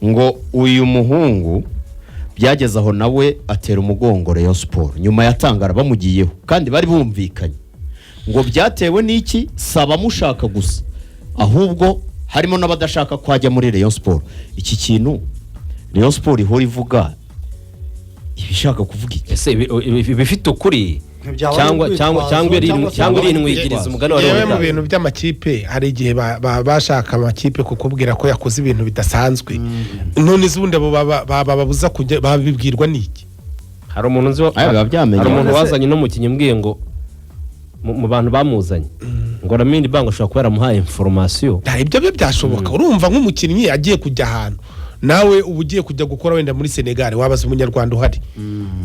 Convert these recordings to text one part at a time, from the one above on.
ngo uyu muhungu byageze aho nawe atera umugongo Rayon Sport nyuma yatangara bamugiyeho kandi bari bumvikanye ngo byatewe n'iki saba mushaka gusa ahubwo harimo n'abadashaka kwajya muri Rayon Sport. Iki kintu Rayon Sport ihora ivuga ibishaka kuvuga iki ese bifite ukuri cyangwa iri nwigiriza umugani wa Rayon. Mu bintu by'amakipe hari igihe bashaka amakipe kukubwira ko yakoze ibintu bidasanzwe none zundi abo bababuza kujya babibwirwa n'iki. Hari umuntu nzi hari umuntu wazanye no mukinyi mbwiye ngo mu bantu bamuzanye ngo Lamine Bang ashobora kuba yaramuhaye information. Ibyo byo byashoboka urumva nk'umukinnyi agiye kujya ahantu nawe ubugiye kujya gukora wenda muri Senegal wabaza umunyarwanda uhari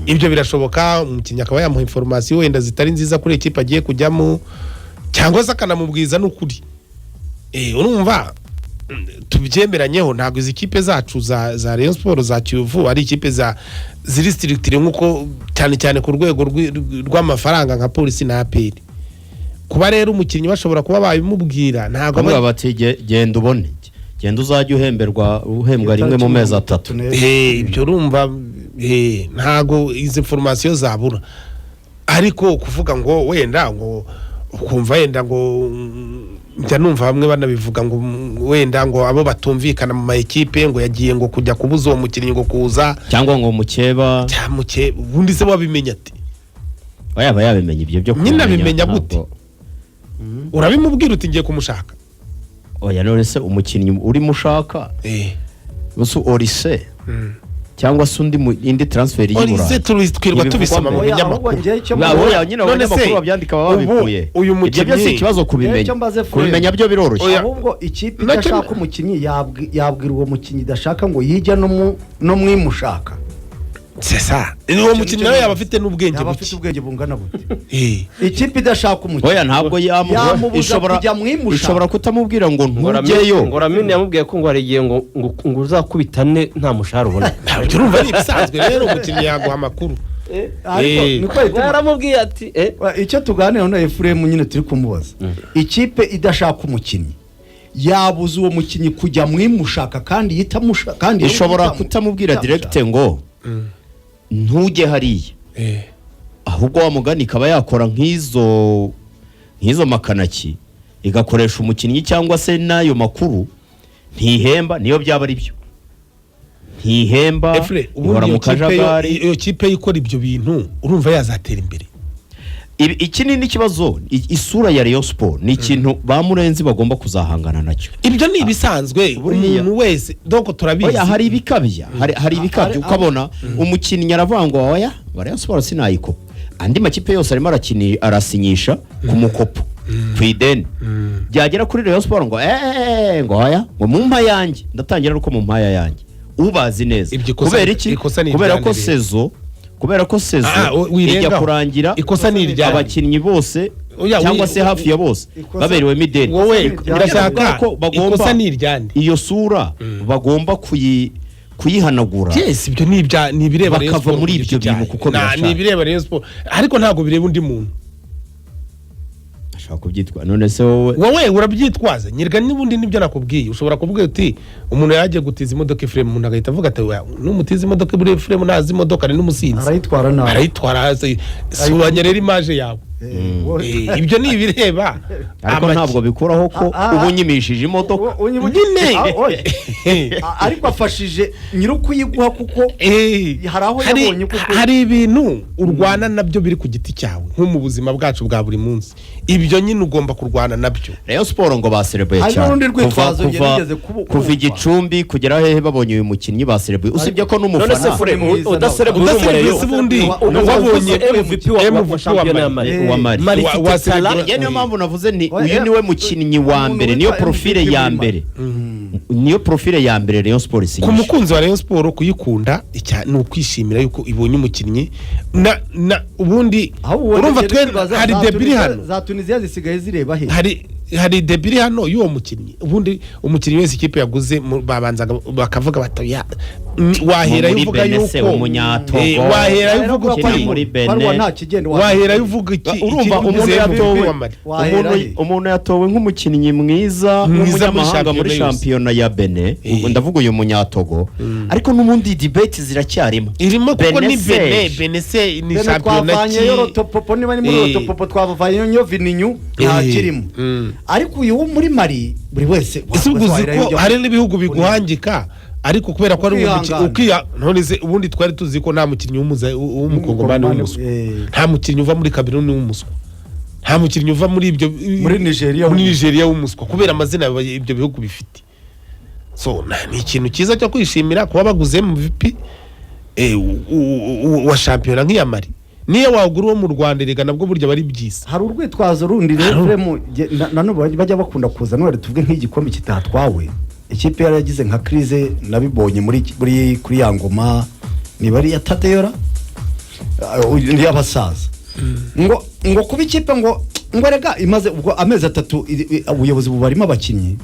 ibyo birashoboka umukinnyi akaba yamuha information wenda zitari nziza kuri equipe agiye kujyamo cyangwa se akanamubwiza n'ukuri urumva tubyemeranyeho ntabwo izi kipe zacu za Rayon Sport za Kiyovu ari ikipe ziri structure nkuko cyane ku rwego rw'amafaranga nka polisi na APR. Kuba rero umukinnyi bashobora kuba babimubwira ntabwo bati genda ubone genda uzajya uhembwa rimwe mu mezi 3. Ibyo urumva ntago izi information zabura ariko kuvuga ngo wenda ngo ukumva wenda ngo njya numva bamwe banabivuga ngo wenda ngo abo batumvikana mu maekipe ngo yagiye ngo kujya kubuza uwo mukinnyi ngo kuza cyangwa ngo mukeba ubundi se wabimenya ati yaba yabimenya ibyo byo nyina bimenya gute urabimubwira uti ngiye kumushaka oya none se umukinnyi uri mushaka buso Orise cyangwa se indi transfer y'ibura Orise twirwa tubisoma mu binyamakuru oya nyine abanyamakuru babyandika babikuye ibyo byose ikibazo kubimenya byo biroroshye ahubwo ikipe idashaka umukinnyi yabwira uwo mukinnyi idashaka ngo yijya no mwimushaka sesa uwo mukinnyi nawe yaba afite n'ubwenge buke afite ubwenge bungana bute ikipe idashaka umukinnyi oya ntabwo ishobora kutamubwira ngo ntujyeyo ngo Lamine yamubwiye ko ngo arigiye ngo uzakubitane nta mushahara ubona. Urumva ari ibisanzwe rero umukinnyi yaguha amakuru yaramubwiye ati icyo tuganira na Ephraim nyine turi kumubaza ikipe idashaka umukinnyi yabuze uwo mukinnyi kujya mwimushaka kandi yitamushaka kandi ishobora kutamubwira direct ngo ntujye hariya ahubwo wa mugani ikaba yakora nk'izo makanaki igakoresha umukinnyi cyangwa se n'ayo makuru ntihemba niyo byaba ari byo ntihemba ihora mu kajagari. Iyo kipe ikora ibyo bintu urumva yazatera imbere. Iki ni ikibazo isura ya Rayon Sport ni ikintu ba Murenzi bagomba kuzahangana nacyo. Ibyo ni ibisanzwe umuntu wese doko turabizi. Oya hari ibikabya hari ibikabya ukabona umukinnyi aravangwa oya Rayon Sport sinayiko andi makipe yose arimo arasinyisha ku mukopo kwideni byagera kuri Rayon Sport ngo ngo oya ngo mu mpa yanjye ndatangira uko mu mpa yanjye ubazi neza kubera iki kubera ko sezo ijya kurangira abakinnyi bose cyangwa se hafi ya bose baberewe mideni wowe birashaka ikosa niryande iyo sura bagomba kuyihanagura. Yes ibyo ni bireba Rayon Sport muri ibyo bintu kuko ni bireba Rayon Sport ariko ntago bireba undi muntu ashaka kubyitwa none se wowe urabyitwaza nyirga nibundi nibyo nakubwiye ushobora kuvuga uti umuntu yaje gutiza imodoka Ephraim umuntu agahita avuga ati n'umutiza imodoka buri Ephraim nazi imodoka ari n'umusinzi arayitwara hasi subanya rero image yawe ibyo ni ibireba ariko ntabwo bikuraho ko ubunyimishije imodoka ariko afashije nyirukuyiguha kuko haraho yabonye kuko hari ibintu urwana nabyo biri ku giti cyawe nko mu buzima bwacu bwa buri munsi ibyo nyine ugomba kurwana nabyo. Rayon Sport ngo baserebuye cyane kuva Igicumbi kugera hehe babonye uyu mukinnyi baserebuye usibye ko n'umufana udaserebuye ubundi wabonye MVP wa championnat niyo mpamvu navuze ni uyu niwe mukinnyi wa mbere niyo profile ya mbere niyo profile ya mbere Rayon Sport isinyisha. Ku mukunzi wa Rayon Sport kuyikunda ni ukwishimira yuko ibonye umukinnyi na ubundi urumva twe hari debiri hano za Tunisia zisigaye zireba he hari debiri hano y'uwo mukinnyi ubundi umukinnyi wese ikipe yaguze babanzaga bakavuga batoya wahera muri uvuga Benese, yuko umunyatogo wahera uvuga ukiri muri Bene. nta kigenda wahera uvuga iki urumva umuntu yatowe nk'umukinnyi mwiza w'umunyamahanga muri shampiyona ya Bene, ndavuga uyu munyatogo, ariko n'ubundi debate ziracyarimo irimo kuko ni Benese ni shampiyona twavanyeyo rotopopo, niba ni muri rotopopo twavanyeyo vininyu ntakirimo, ariko uyu wo muri Mali buri wese uzi ko hari n'ibihugu biguhangika, ariko kubera ko ari umukinnyi none se ubundi twari tuzi ko nta mukinnyi w'umukongomani w'umuswa, nta mukinnyi uva muri Cameroon w'umuswa, nta mukinnyi uva muri ibyo muri Nigeria w'umuswa, kubera amazina ibyo bihugu bifite. So ni ikintu cyiza cyo kwishimira kuba baguze MVP wa shampiyona nk'iya Mali. Niyo wagura uwo mu Rwanda rega nabwo burya bari byiza. Hari urwitwazo rundi rero nanone bajya bakunda kuza none tuvuge nk'igikombe kitatwawe, ikipe yaragize nka crise nabibonye muri kuri ya ngoma niba ari yatadeyora ndi y'abasaza ngo kuba ikipe ngo rega imaze ubwo amezi 3 ubuyobozi bubarimo abakinnyi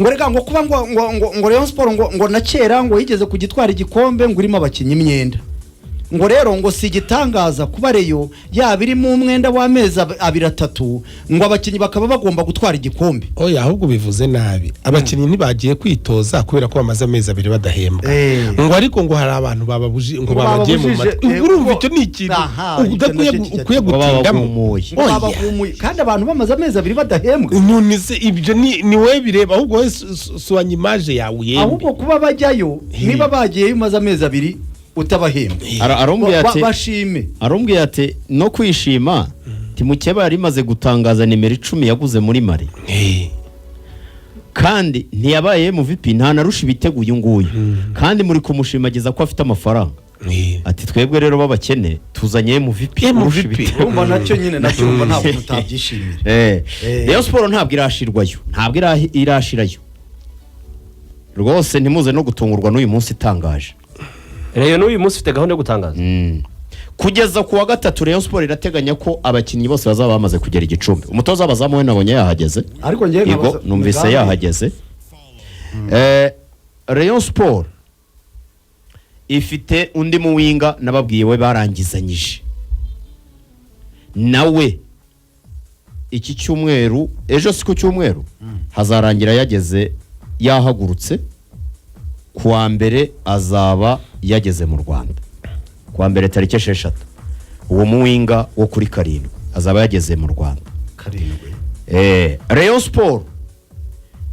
ngo rega ngo kuba ngo Rayon Sport ngo na kera ngo yigeze kugitwara igikombe ngo irimo abakinnyi imyenda, ngo rero ngo si igitangaza kuba Rayon yabiri mu mwenda w'amezi 2-3 ngo abakinnyi bakaba bagomba gutwara igikombe. Oya, ahubwo bivuze nabi, abakinnyi ntibagiye kwitoza kubera ko bamaze amezi 2 badahembwa, ngo ariko ngo hari abantu bababuji ngo babagiye mu matwi. Urumva icyo ni ikintu ukwiye gutindamo, kandi abantu bamaze amezi 2 badahembwa. None se ibyo ni we bireba, ahubwo we suanya image yawe yembe, ahubwo kuba bajyayo niba bagiye bimaze amezi 2 utabahembwa arumbwiye ati no kwishima Timukeba yari imaze gutangaza nimero 10 yaguze muri Mali, kandi ntiyabaye MVP, nta narusha ibitego uyu nguyu, kandi muri kumushimagiza ko afite amafaranga. Ati twebwe rero babakene tuzanye MVP urumva nacyo nyine nacyo ntabwo tutabyishimira. Rayon Sport ntabwo irashirwayo, ntabwo irashirayo rwose, ntimuze no gutungurwa n'uyu munsi itangaje. Rayon uyu munsi ufite gahunda yo gutangaza kugeza ku wa 3 Rayon Sport irateganya ko abakinnyi bose bazaba bamaze kugera igicumbi. Umutoza abazamu we nabonye yahageze, ariko ngiye nkabaza numvise yahageze. Rayon Sport ifite undi muwinga nababwiye we barangizanyije nawe iki cyumweru, ejo siku cyumweru hazarangira yageze yahagurutse, kuwa mbere azaba yageze mu Rwanda, kuwa mbere tariki 6 uwo muwinga wo kuri 7 azaba yageze mu Rwanda. Rayon Sport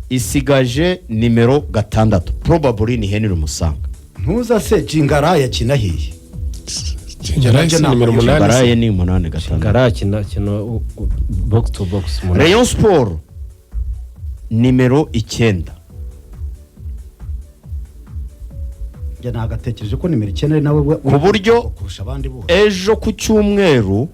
isigaje nimero 6 probably ni Henry Musanga. Ntuza se Jingara yakina hiye, Jingara nimero 8, Jingara ni 8 gatanu, Jingara kino box to box. Rayon Sport nimero 9. nagatekereje ko nimero 9 nawe ku buryo ejo ku cyumweru